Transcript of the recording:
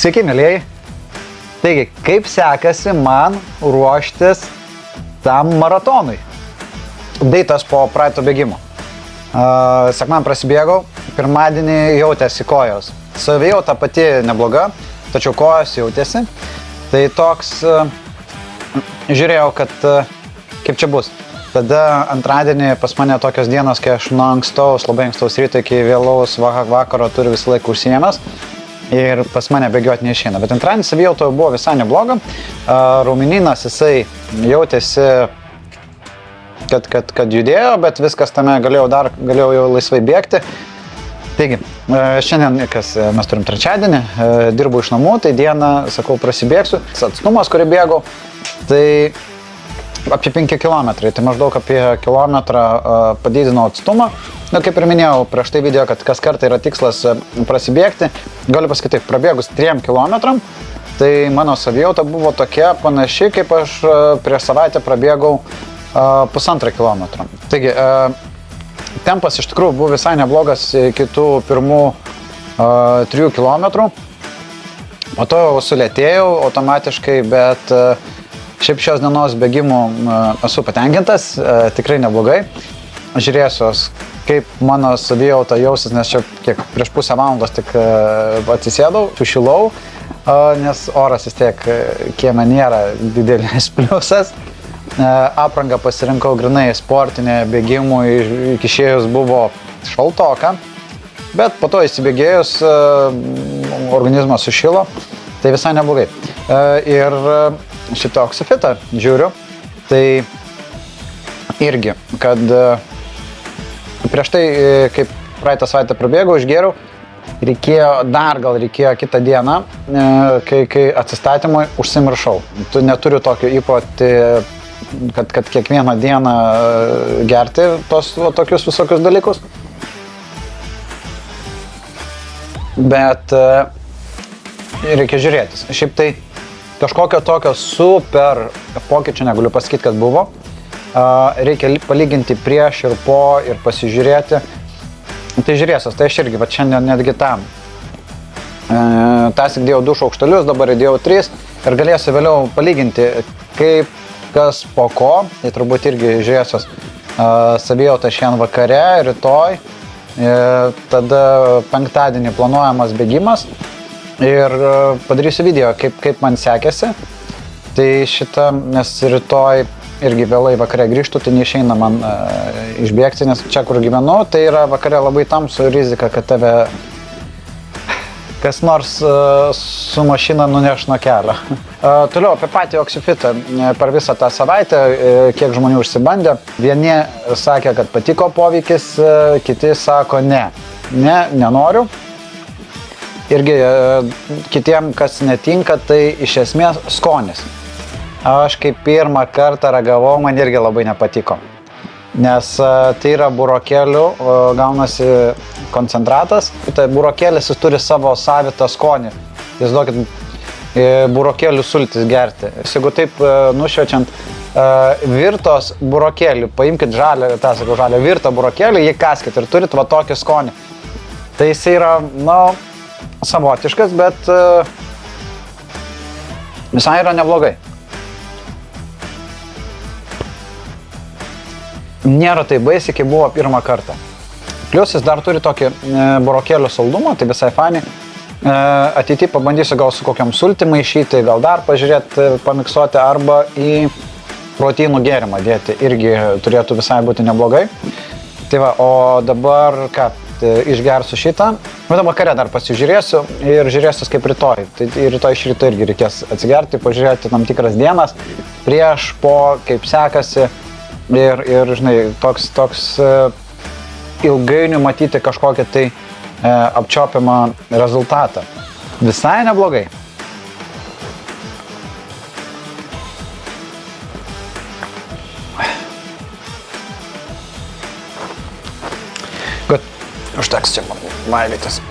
Sveiki, mėlyjei. Taigi, kaip sekasi man ruoštis tam maratonui? Deitas po praeito bėgimo. Sekmadienį prasibėgau, pirmadienį jautėsi kojos. Savijauta pati nebloga, tačiau kojos jautėsi. Tai toks, žiūrėjau, kad kaip čia bus. Tada antradienį pas mane tokios dienos, kai aš nuo labai ankstaus ryto iki vėlaus vakaro turiu visą laiką užsiėmęs. Ir pas mane bėgioti neišeina. Bet antradienį savijauta buvo visai nebloga. Raumenynas jisai jautėsi, kad judėjo, bet viskas tame galėjau jau laisvai bėgti. Taigi, šiandien, mes turim trečiadienį, dirbu iš namų, tai dieną, sakau, prasibėgsiu. Atstumas, kurį bėgau, tai apie 5 km, tai maždaug apie kilometrą padidinau atstumą. Na, kaip ir minėjau prieš tai video, kad kas kartą yra tikslas prasibėgti. Galiu pasakyti, prabėgus 3 km, tai mano savijauta buvo tokia panaši, kaip aš prieš savaitę prabėgau 1,5 km. Taigi, tempas iš tikrųjų buvo visai neblogas iki tų pirmų 3 km. Po to sulėtėjau automatiškai, bet šiaip šios dienos bėgimų esu patenkintas, tikrai neblogai. Žiūrėsiu, kaip mano savijauta jausis, nes čia prieš pusę valandos tik atsisėdau, sušilau, nes oras vis tiek kieme nėra didelis pliusas. Aprangą pasirinkau grinai sportinė, bėgimui iki išėjus buvo šaltoka, bet po to įsibėgėjus organizmas sušilo, tai visai neblogai. Ir šitą Oxyfitą žiūriu, tai irgi, kad prieš tai, kaip praeitą savaitę prabėgau, išgėriau, reikėjo kitą dieną, kai atsistatymui užsimiršau. Tu neturiu tokio įprotį, kad kiekvieną dieną gerti tokius visokius dalykus. Bet reikia žiūrėtis. Šiaip tai kažkokio tokio super pokyčio negaliu pasakyti, kad buvo. Reikia palyginti prieš ir po ir pasižiūrėti. Tai žiūrėsios, tai aš irgi, va šiandien netgi tam. Tąsyk dėjau 2 šaukštelius, dabar įdėjau 3 ir galėsiu vėliau palyginti, kaip kas po ko. Tai turbūt irgi žiūrėsios savijauta šiandien vakare, rytoj. Tada penktadienį planuojamas bėgimas ir padarysiu video, kaip man sekėsi. Tai šitą, nes rytoj irgi vėlai vakare grįžtų, tai neišeina man išbėgti, nes čia, kur gyvenu, tai yra vakare labai tamsu rizika, kad tave kas nors su mašina nuneš nuo kelio. Toliau apie patį Oxyfitą. Per visą tą savaitę, kiek žmonių užsibandė, vieni sakė, kad patiko poveikis, kiti sako ne, nenoriu. Irgi kitiem, kas netinka, tai iš esmės skonis. Aš kaip pirmą kartą ragavau, man irgi labai nepatiko, nes tai yra burokėlių, gaunasi koncentratas. Tai burokėlis jis turi savo savitą skonį. Jūs duokit burokėlių sultis gerti. Jeigu taip nušvečiant virtos burokėlių, paimkit žalią virtą burokėlių, jį kaskit ir turit va tokį skonį. Tai jis yra, savotiškas, bet visai yra neblogai. Nėra tai baisiai, kaip buvo pirmą kartą. Plius jis dar turi tokį burokėlių saldumą, tai visai fani. Ateityje pabandysiu gal su kokiam sultim maišyti, gal dar pažiūrėti, pamiksuoti arba į proteinų gėrimą dėti. Irgi turėtų visai būti neblogai. Tai va, o dabar ką, išgersiu šitą. Bet vakare dar pasižiūrėsiu ir žiūrėsiu kaip rytoj. Tai rytoj iš ryto irgi reikės atsigerti, pažiūrėti tam tikras dienas, prieš, po, kaip sekasi. Ir žinai, toks ilgainiui matyti kažkokį tai apčiopimą rezultatą. Visai neblogai. Užteks čia man maivytis.